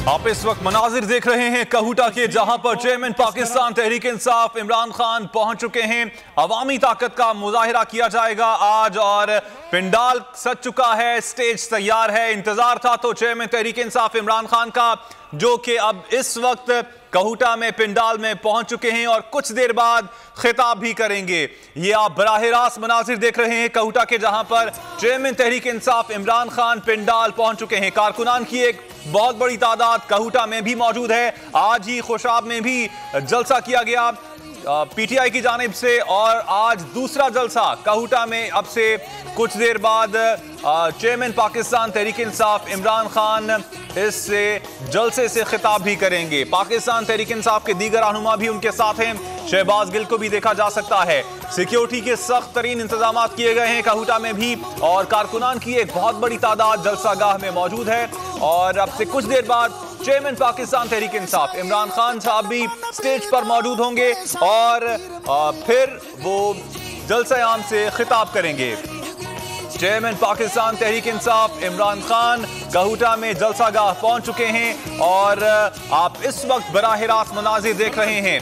आप इस वक्त मनाजिर देख रहे हैं कहूटा के, जहां पर चेयरमैन पाकिस्तान तहरीक इंसाफ इमरान खान पहुंच चुके हैं। अवामी ताकत का मुजाहिरा किया जाएगा आज और पिंडाल सज चुका है, स्टेज तैयार है। इंतजार था तो चेयरमैन तहरीक इंसाफ इमरान खान का, जो कि अब इस वक्त कहूटा में पिंडाल में पहुंच चुके हैं और कुछ देर बाद खिताब भी करेंगे। ये आप बराह रास्त मनाजिर देख रहे हैं कहूटा के, जहां पर चेयरमैन तहरीक इंसाफ इमरान खान पिंडाल पहुंच चुके हैं। कारकुनान की एक बहुत बड़ी तादाद कहूटा में भी मौजूद है। आज ही खुशाब में भी जलसा किया गया पीटीआई की जानिब से, और आज दूसरा जलसा कहूटा में अब से कुछ देर बाद चेयरमैन पाकिस्तान तहरीक इंसाफ इमरान खान इस जलसे से खिताब भी करेंगे। पाकिस्तान तहरीक इंसाफ के दीगर रहनुमा भी उनके साथ हैं। शहबाज गिल को भी देखा जा सकता है। सिक्योरिटी के सख्त तरीन इंतजाम किए गए हैं कहूटा में भी, और कारकुनान की एक बहुत बड़ी तादाद जलसागाह में मौजूद है। और अब से कुछ देर बाद चेयरमैन पाकिस्तान तहरीक इंसाफ इमरान खान साहब भी स्टेज पर मौजूद होंगे और फिर वो जलसा आम से खिताब करेंगे। चेयरमैन पाकिस्तान तहरीक इंसाफ इमरान खान कहूटा में जलसागाह पहुंच चुके हैं और आप इस वक्त बराह रास्त मनाजिर देख रहे हैं।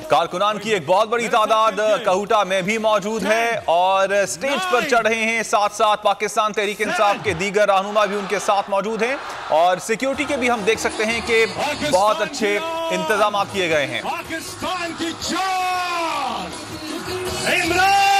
कारकुनान की एक बहुत बड़ी तादाद कहूटा में भी मौजूद है और स्टेज पर चढ़ रहे हैं। साथ साथ पाकिस्तान तहरीक इंसाफ के दीगर रहनुमा भी उनके साथ मौजूद हैं और सिक्योरिटी के भी हम देख सकते हैं कि बहुत अच्छे इंतजाम किए गए हैं। पाकिस्तान की जान इमरान